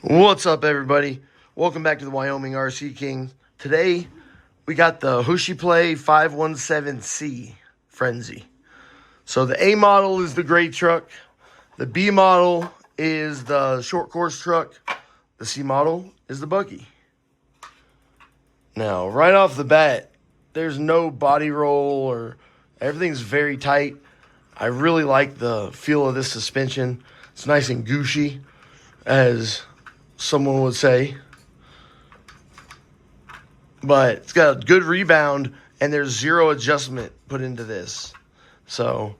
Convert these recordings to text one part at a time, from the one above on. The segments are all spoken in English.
What's up, everybody? Welcome back to the Wyoming RC King. Today, we got the Hoshiplay 517C Frenzy. So the A model is the gray truck. The B model is the short course truck. The C model is the buggy. Now, right off the bat, there's no body roll or everything's very tight. I really like the feel of this suspension. It's nice and gushy, as someone would say. But it's got a good rebound, and there's zero adjustment put into this. So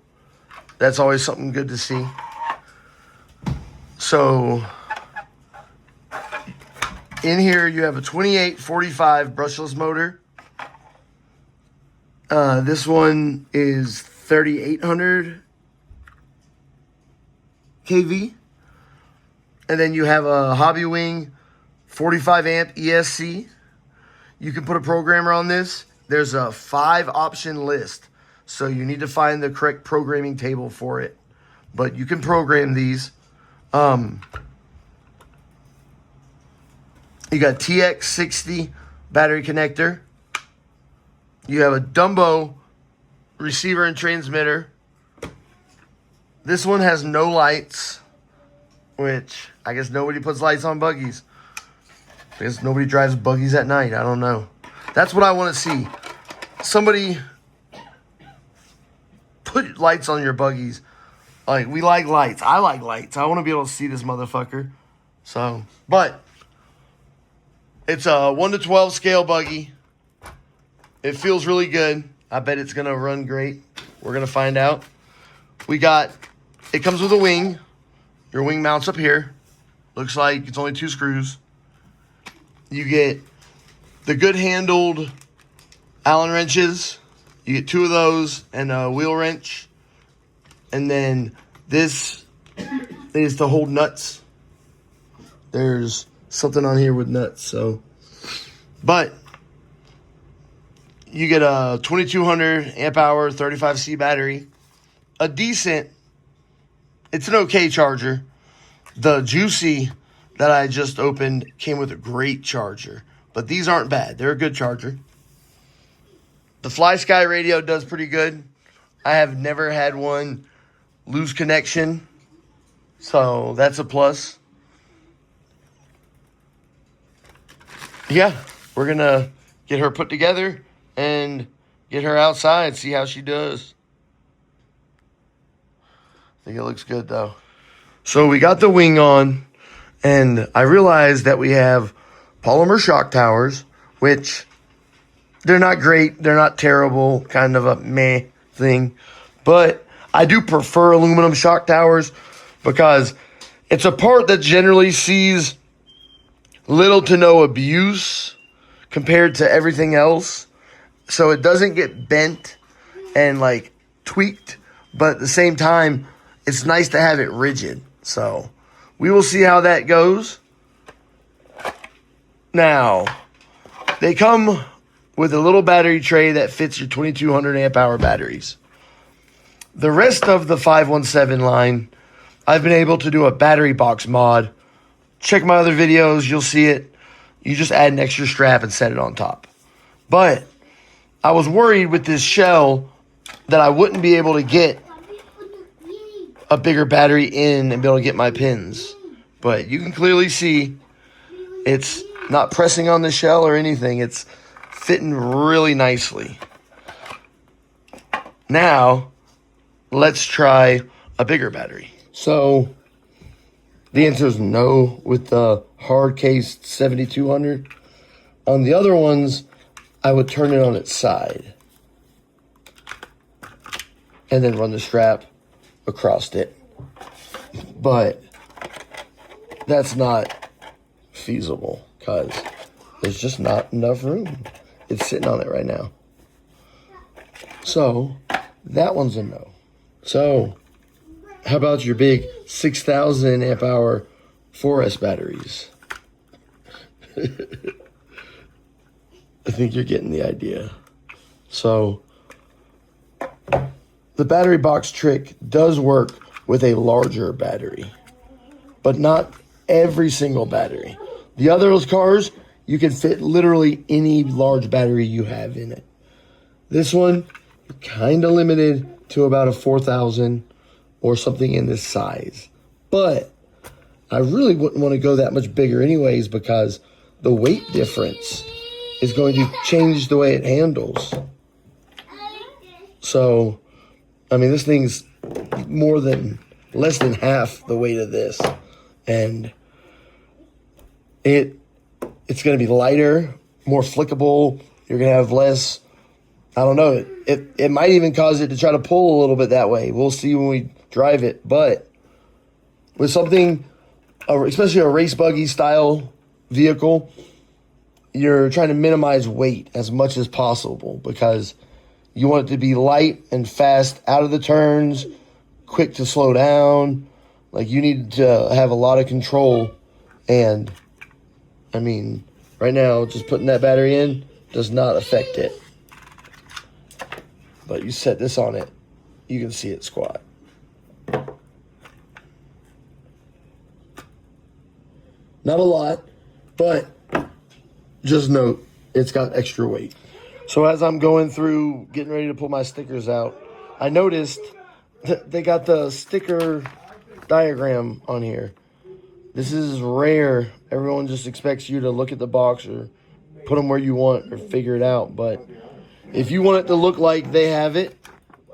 that's always something good to see. So in here you have a 2845 brushless motor. This one is 3800 kV. And then you have a Hobby Wing 45 amp ESC. You can put a programmer on this. There's a 5 option list, so you need to find the correct programming table for it. But you can program these. You got TX60 battery connector. You have a Dumbo receiver and transmitter. This one has no lights, which I guess nobody puts lights on buggies. I guess nobody drives buggies at night. I don't know. That's what I want to see. Somebody put lights on your buggies. Like, we like lights. I like lights. I want to be able to see this motherfucker. So, but it's a 1 to 12 scale buggy. It feels really good. I bet it's going to run great. We're going to find out. It comes with a wing. Your wing mounts up here. Looks like it's only 2 screws. You get the good handled Allen wrenches. You get 2 of those and a wheel wrench. And then this is to hold nuts. There's something on here with nuts. But you get a 2200 amp hour 35C battery. It's an okay charger. The Juicy that I just opened came with a great charger, but these aren't bad. They're a good charger. The Fly Sky radio does pretty good. I have never had one lose connection, so that's a plus. Yeah, we're going to get her put together and get her outside, see how she does. I think it looks good, though. So we got the wing on, and I realized that we have polymer shock towers, which they're not great. They're not terrible, kind of a meh thing. But I do prefer aluminum shock towers because it's a part that generally sees little to no abuse compared to everything else. So it doesn't get bent and like tweaked, but at the same time, it's nice to have it rigid. So we will see how that goes. Now, they come with a little battery tray that fits your 2200 amp hour batteries. The rest of the 517 line, I've been able to do a battery box mod. Check my other videos, you'll see it. You just add an extra strap and set it on top. But I was worried with this shell that I wouldn't be able to get a bigger battery in and be able to get my pins. But you can clearly see it's not pressing on the shell or anything. It's fitting really nicely. Now, let's try a bigger battery. So, the answer is no with the hard cased 7200. On the other ones, I would turn it on its side and then run the strap across it. But that's not feasible because there's just not enough room. It's sitting on it right now. So that one's a no. So how about your big 6,000 amp hour 4S batteries? I think you're getting the idea. So the battery box trick does work with a larger battery, but not every single battery. The other cars, you can fit literally any large battery you have in it. This one, you're kind of limited to about a 4,000 or something in this size. But I really wouldn't want to go that much bigger anyways, because the weight difference is going to change the way it handles. So, I mean, this thing's less than half the weight of this. And it's going to be lighter, more flickable. You're going to have less, I don't know, it might even cause it to try to pull a little bit that way. We'll see when we drive it. But with something, especially a race buggy style vehicle, you're trying to minimize weight as much as possible, because you want it to be light and fast out of the turns, quick to slow down. Like, you need to have a lot of control. And I mean, right now, just putting that battery in does not affect it. But you set this on it, you can see it squat. Not a lot, but just note, it's got extra weight. So as I'm going through, getting ready to pull my stickers out, I noticed that they got the sticker diagram on here. This is rare. Everyone just expects you to look at the box or put them where you want or figure it out. But if you want it to look like they have it,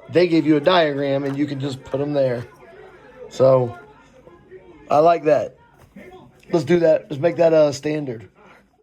they give you a diagram and you can just put them there. So I like that. Let's do that. Let's make that a standard.